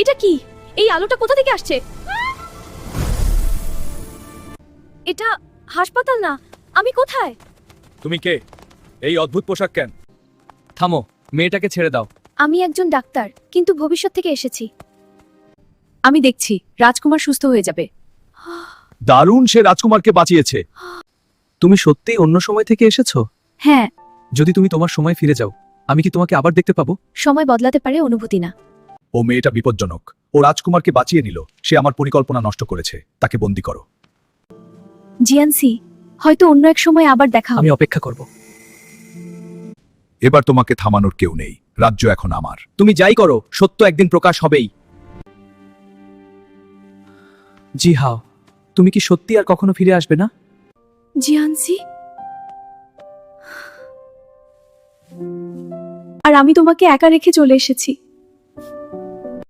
এটা কি? এই আলোটা কোথা থেকে আসছে? এটা হাসপাতাল না, আমি কোথায়? তুমি কে? এই অদ্ভুত পোশাক কেন? থামো, মেয়েটাকে ছেড়ে দাও। আমি একজন ডাক্তার, কিন্তু ভবিষ্যৎ থেকে এসেছি। আমি দেখছি রাজকুমার সুস্থ হয়ে যাবে। দারুণ, সে রাজকুমারকে বাঁচিয়েছে। তুমি সত্যিই অন্য সময় থেকে এসেছো? হ্যাঁ, যদি তুমি তোমার সময় ফিরে যাও, আমি কি তোমাকে আবার দেখতে পাবো? সময় বদলাতে পারে, অনুভূতি না। ও মেয়েটা বিপজ্জনক। ও রাজকুমারকে বাঁচিয়ে নিল। সে আমার পরিকল্পনা নষ্ট করেছে। তাকে বন্দি করো। জিয়ানসি, হয়তো অন্য এক সময় আবার দেখা হবে। আমি অপেক্ষা করব। এবার তোমাকে থামানোর কেউ নেই। রাজ্য এখন আমার। তুমি যাই করো, সত্য একদিন প্রকাশ হবেই। জি হাও, তুমি কি সত্যি আর কখনো ফিরে আসবে না? জিয়ানসি, আর আমি তোমাকে একা রেখে চলে এসেছি।